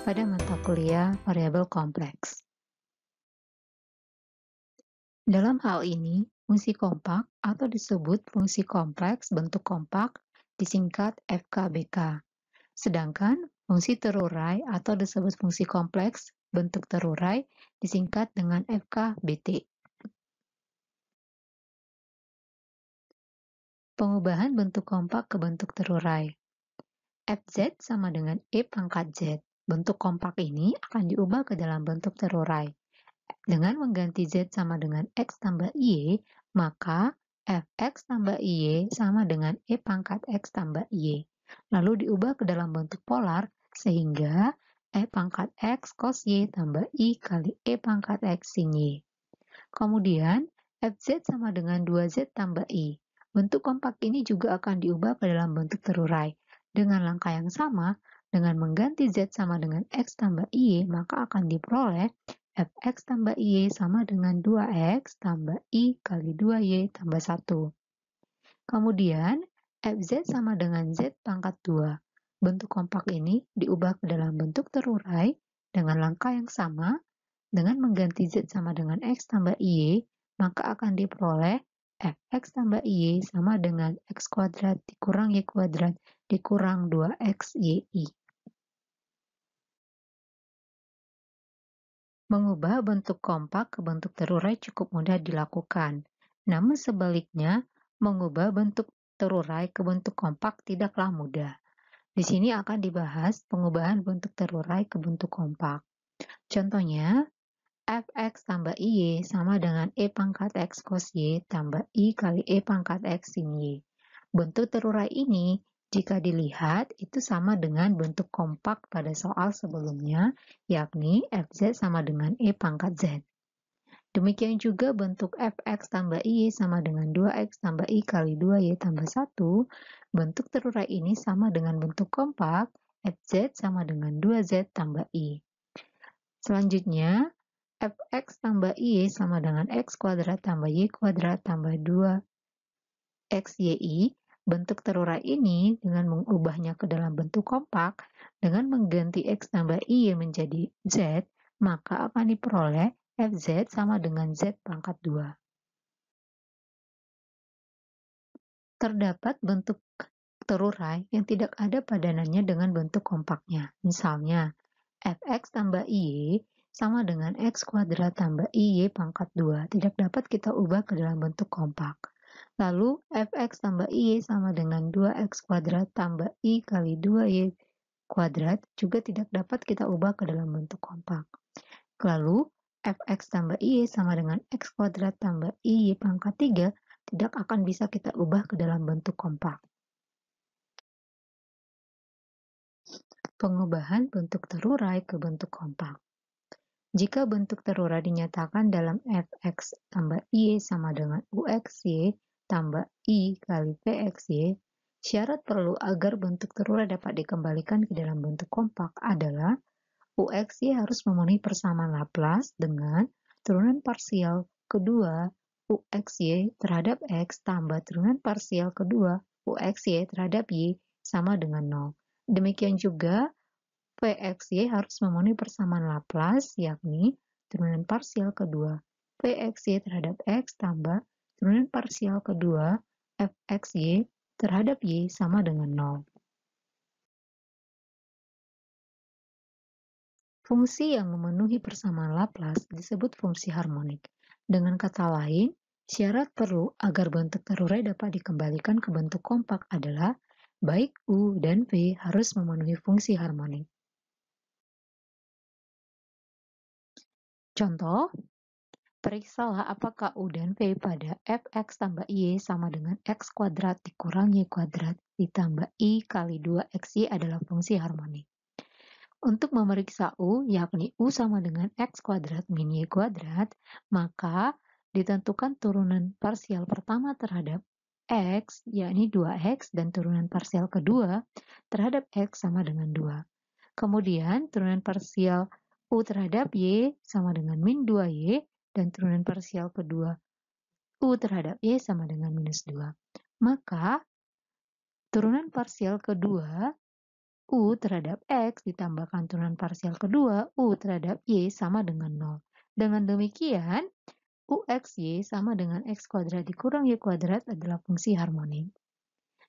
pada mata kuliah variabel kompleks. Dalam hal ini, fungsi kompak atau disebut fungsi kompleks bentuk kompak disingkat FKBK. Sedangkan fungsi terurai atau disebut fungsi kompleks bentuk terurai disingkat dengan FKBT. Pengubahan bentuk kompak ke bentuk terurai. Fz sama dengan E pangkat Z. Bentuk kompak ini akan diubah ke dalam bentuk terurai. Dengan mengganti Z sama dengan X tambah Y, maka Fx tambah Y sama dengan E pangkat X tambah Y. Lalu diubah ke dalam bentuk polar, sehingga E pangkat X cos Y tambah I kali E pangkat X sin Y. Kemudian, Fz sama dengan 2Z tambah I. Bentuk kompak ini juga akan diubah ke dalam bentuk terurai. Dengan langkah yang sama, dengan mengganti Z sama dengan X tambah Y, maka akan diperoleh Fx tambah Y sama dengan 2X tambah I kali 2Y tambah 1. Kemudian, Fz sama dengan Z pangkat 2. Bentuk kompak ini diubah ke dalam bentuk terurai dengan langkah yang sama. Dengan mengganti Z sama dengan X tambah Y, maka akan diperoleh Fx tambah Y sama dengan X kuadrat dikurang Y kuadrat dikurang 2X YI. Mengubah bentuk kompak ke bentuk terurai cukup mudah dilakukan. Namun sebaliknya, mengubah bentuk terurai ke bentuk kompak tidaklah mudah. Di sini akan dibahas pengubahan bentuk terurai ke bentuk kompak. Contohnya, Fx tambah Y sama dengan E pangkat X cos Y tambah I kali E pangkat X sin Y. Bentuk terurai ini, jika dilihat, itu sama dengan bentuk kompak pada soal sebelumnya, yakni Fz sama dengan E pangkat Z. Demikian juga bentuk Fx tambah Y sama dengan 2X tambah I kali 2Y tambah 1. Bentuk terurai ini sama dengan bentuk kompak, Fz sama dengan 2Z tambah I. Selanjutnya, Fx tambah Y sama dengan X kuadrat tambah Y kuadrat tambah 2XYI. Bentuk terurai ini dengan mengubahnya ke dalam bentuk kompak, dengan mengganti X tambah Y menjadi Z, maka akan diperoleh Fz sama dengan Z pangkat 2. Terdapat bentuk terurai yang tidak ada padanannya dengan bentuk kompaknya. Misalnya, Fx tambah Y sama dengan X kuadrat tambah Y pangkat 2 tidak dapat kita ubah ke dalam bentuk kompak. Lalu Fx tambah Y sama dengan 2X kuadrat tambah I kali 2Y kuadrat juga tidak dapat kita ubah ke dalam bentuk kompak. Lalu Fx tambah Y sama dengan X kuadrat tambah Y pangkat 3 tidak akan bisa kita ubah ke dalam bentuk kompak. Pengubahan bentuk terurai ke bentuk kompak. Jika bentuk terurai dinyatakan dalam Fx tambah Y sama dengan UXY tambah I kali PXY, syarat perlu agar bentuk terurai dapat dikembalikan ke dalam bentuk kompak adalah UXY harus memenuhi persamaan Laplace dengan turunan parsial kedua UXY terhadap X tambah turunan parsial kedua UXY terhadap Y sama dengan 0. Demikian juga Pxy harus memenuhi persamaan Laplace, yakni turunan parsial kedua Pxy terhadap X tambah turunan parsial kedua Fxy terhadap Y sama dengan 0. Fungsi yang memenuhi persamaan Laplace disebut fungsi harmonik. Dengan kata lain, syarat perlu agar bentuk terurai dapat dikembalikan ke bentuk kompak adalah baik U dan V harus memenuhi fungsi harmonik. Contoh, periksalah apakah U dan V pada Fx tambah Y sama dengan X kuadrat dikurang Y kuadrat ditambah I kali 2XY adalah fungsi harmonik. Untuk memeriksa U, yakni U sama dengan X kuadrat min Y kuadrat, maka ditentukan turunan parsial pertama terhadap X, yakni 2X, dan turunan parsial kedua terhadap X sama dengan 2. Kemudian turunan parsial U terhadap Y sama dengan min 2Y, dan turunan parsial kedua U terhadap Y sama dengan minus 2. Maka turunan parsial kedua U terhadap X ditambahkan turunan parsial kedua U terhadap Y sama dengan 0. Dengan demikian, UXY sama dengan X kuadrat dikurang Y kuadrat adalah fungsi harmonik.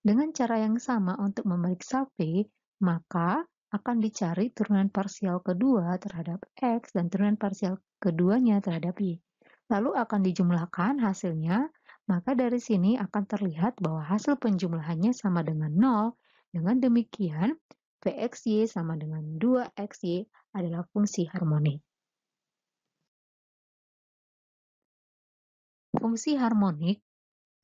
Dengan cara yang sama untuk memeriksa V, maka akan dicari turunan parsial kedua terhadap X dan turunan parsial keduanya terhadap Y. Lalu akan dijumlahkan hasilnya, maka dari sini akan terlihat bahwa hasil penjumlahannya sama dengan 0. Dengan demikian, VXY sama dengan 2XY adalah fungsi harmonik. Fungsi harmonik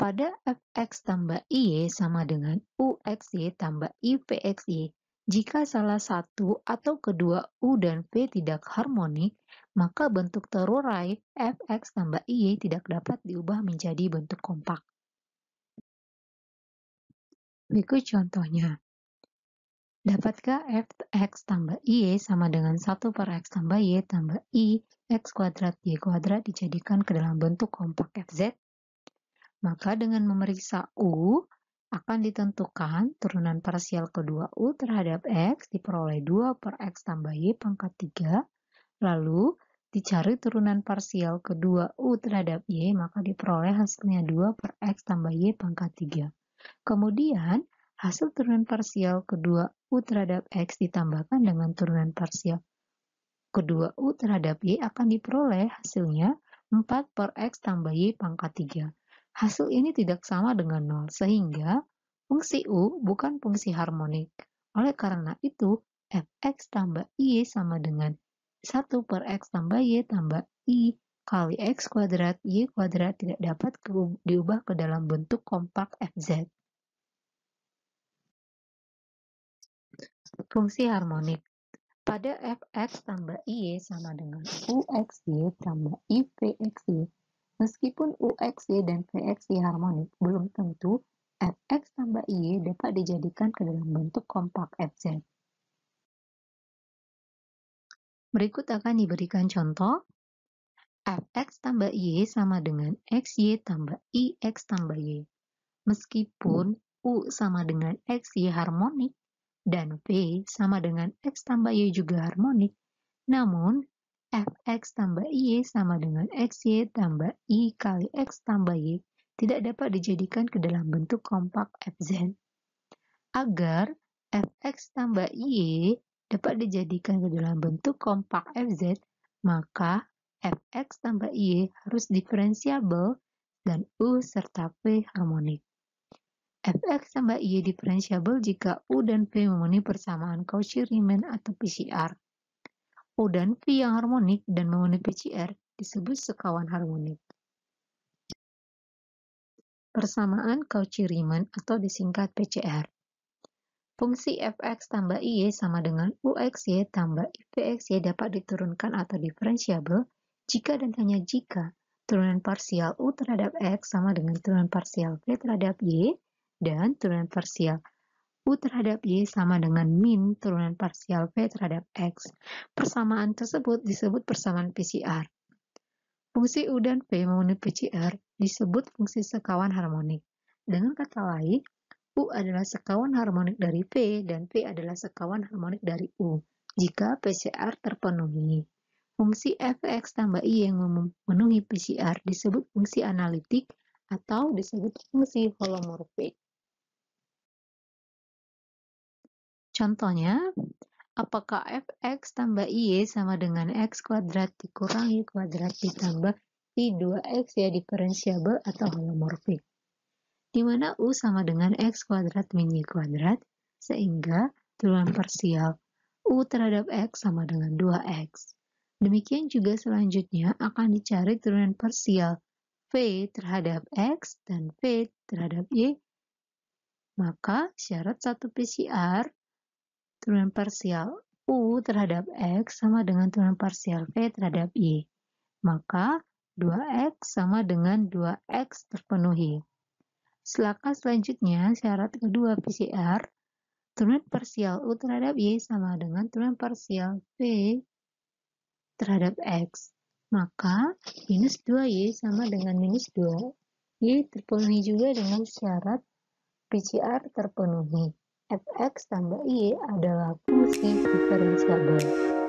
pada fx tambah y sama dengan uxy tambah ivxy. Jika salah satu atau kedua u dan v tidak harmonik, maka bentuk terurai fx tambah y tidak dapat diubah menjadi bentuk kompak. Berikut contohnya. Dapatkah fx tambah y sama dengan 1 per x tambah y tambah i x kuadrat y kuadrat dijadikan ke dalam bentuk kompak fz? Maka dengan memeriksa U, akan ditentukan turunan parsial kedua U terhadap X diperoleh 2 per X tambah Y pangkat 3, lalu dicari turunan parsial kedua U terhadap Y, maka diperoleh hasilnya 2 per X tambah Y pangkat 3. Kemudian, hasil turunan parsial kedua U terhadap X ditambahkan dengan turunan parsial kedua U terhadap Y akan diperoleh hasilnya 4 per X tambah Y pangkat 3. Hasil ini tidak sama dengan 0, sehingga fungsi U bukan fungsi harmonik. Oleh karena itu, fx tambah Y sama dengan 1 per X tambah Y tambah I kali X kuadrat Y kuadrat tidak dapat diubah ke dalam bentuk kompak Fz. Fungsi harmonik. Pada fx tambah y sama dengan uxy tambah ivxy, meskipun uxy dan vxy harmonik, belum tentu fx tambah y dapat dijadikan ke dalam bentuk kompak fz. Berikut akan diberikan contoh. Fx tambah y sama dengan xy tambah ix tambah y. Meskipun u sama dengan xy harmonik, dan V sama dengan X tambah Y juga harmonik, namun Fx tambah Y sama dengan XY tambah I kali X tambah Y tidak dapat dijadikan ke dalam bentuk kompak Fz. Agar Fx tambah Y dapat dijadikan ke dalam bentuk kompak Fz, maka Fx tambah Y harus diferensiabel dan U serta V harmonik. Fx tambah Y diferensiabel jika U dan V memenuhi persamaan Cauchy-Riemann atau PCR. U dan V yang harmonik dan memenuhi PCR disebut sekawan harmonik. Persamaan Cauchy-Riemann atau disingkat PCR. Fungsi Fx tambah Y sama dengan UXY tambah IVXY dapat diturunkan atau diferensiabel jika dan hanya jika turunan parsial U terhadap X sama dengan turunan parsial V terhadap Y, dan turunan parsial U terhadap Y sama dengan min turunan parsial V terhadap X. Persamaan tersebut disebut persamaan PCR. Fungsi U dan V memenuhi PCR disebut fungsi sekawan harmonik. Dengan kata lain, U adalah sekawan harmonik dari V dan V adalah sekawan harmonik dari U jika PCR terpenuhi. Fungsi Fx tambah Y yang memenuhi PCR disebut fungsi analitik atau disebut fungsi holomorfik. Contohnya, apakah fx tambah y sama dengan x kuadrat dikurang y kuadrat ditambah i 2x ya diferensiabel atau holomorfik, di mana u sama dengan x kuadrat min y kuadrat, sehingga turunan parsial u terhadap x sama dengan 2x. Demikian juga selanjutnya akan dicari turunan parsial v terhadap x dan v terhadap y. Maka syarat satu PCR turunan parsial U terhadap X sama dengan turunan parsial V terhadap Y. Maka 2X sama dengan 2X terpenuhi. Langkah selanjutnya, syarat kedua PCR, turunan parsial U terhadap Y sama dengan turunan parsial V terhadap X. Maka minus 2Y sama dengan minus 2. Y terpenuhi juga dengan syarat PCR terpenuhi. fx tambah y adalah fungsi diferensiabel.